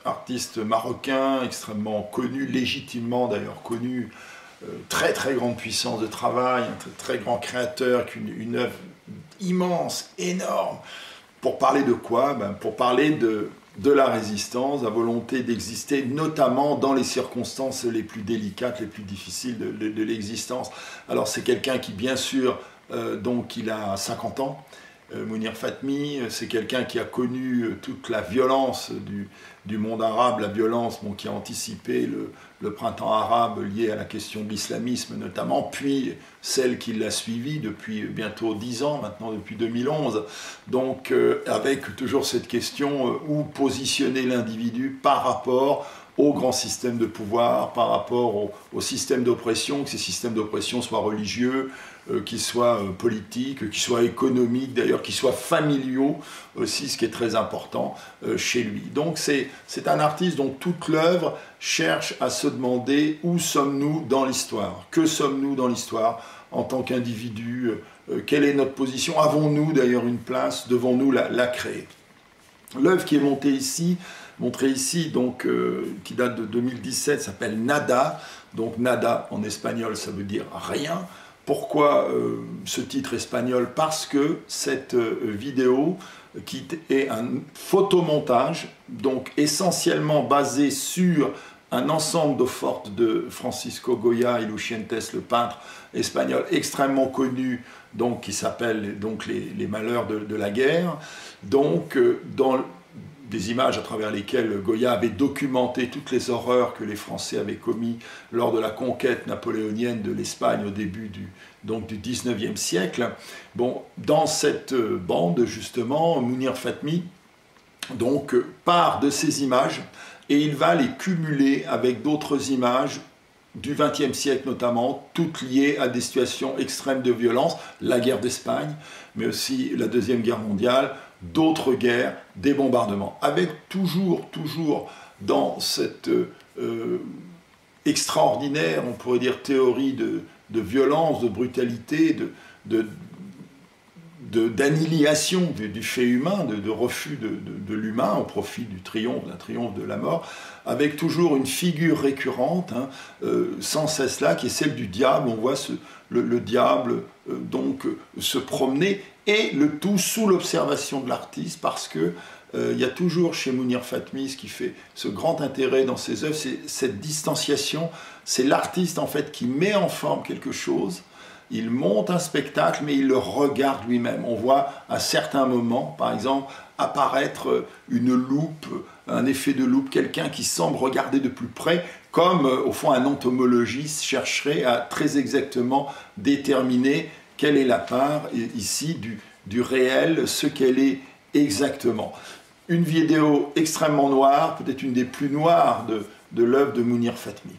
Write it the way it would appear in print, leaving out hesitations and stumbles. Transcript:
artiste marocain extrêmement connu, légitimement d'ailleurs connu, très très grande puissance de travail, un très grand créateur, avec une œuvre immense, énorme. Pour parler de quoi? Pour parler de la résistance, la volonté d'exister, notamment dans les circonstances les plus délicates, les plus difficiles de l'existence. Alors c'est quelqu'un qui, bien sûr, donc il a 50 ans, Mounir Fatmi, c'est quelqu'un qui a connu toute la violence du monde arabe, la violence qui a anticipé le printemps arabe lié à la question de l'islamisme notamment, puis celle qui l'a suivi depuis bientôt 10 ans, maintenant depuis 2011. Donc avec toujours cette question où positionner l'individu par rapport au grand système de pouvoir, par rapport au système d'oppression, que ces systèmes d'oppression soient religieux, qu'ils soient politiques, qu'ils soient économiques, d'ailleurs qu'ils soient familiaux aussi, ce qui est très important chez lui. Donc c'est un artiste dont toute l'œuvre cherche à se demander où sommes-nous dans l'histoire, que sommes-nous dans l'histoire en tant qu'individu, quelle est notre position, avons-nous d'ailleurs une place, devons-nous la créer. L'œuvre qui est montrée ici, donc, qui date de 2017, s'appelle Nada. Donc Nada en espagnol, ça veut dire rien. Pourquoi ce titre espagnol? Parce que cette vidéo, qui est un photomontage, donc essentiellement basé sur un ensemble de fortes de Francisco Goya y Lucientes, le peintre espagnol extrêmement connu, donc, qui s'appelle donc les Malheurs de la guerre. Donc, dans des images à travers lesquelles Goya avait documenté toutes les horreurs que les Français avaient commis lors de la conquête napoléonienne de l'Espagne au début du 19e siècle. Bon, dans cette bande, justement, Mounir Fatmi donc, part de ces images et il va les cumuler avec d'autres images du XXe siècle notamment, toutes liées à des situations extrêmes de violence, la guerre d'Espagne, mais aussi la Deuxième Guerre mondiale, d'autres guerres, des bombardements, avec toujours dans cette extraordinaire, on pourrait dire, théorie de violence, de brutalité, d'annihilation du fait humain, de refus de l'humain au profit du triomphe, d'un triomphe de la mort, avec toujours une figure récurrente, sans cesse là, qui est celle du diable. On voit le diable donc se promener, et le tout sous l'observation de l'artiste, parce que il y a toujours chez Mounir Fatmi, ce qui fait ce grand intérêt dans ses œuvres, c'est cette distanciation. C'est l'artiste en fait qui met en forme quelque chose. Il monte un spectacle, mais il le regarde lui-même. On voit à certains moments, par exemple, apparaître une loupe, un effet de loupe, quelqu'un qui semble regarder de plus près, comme au fond un entomologiste chercherait à très exactement déterminer quelle est la part ici du réel, ce qu'elle est exactement. Une vidéo extrêmement noire, peut-être une des plus noires de l'œuvre de Mounir Fatmi.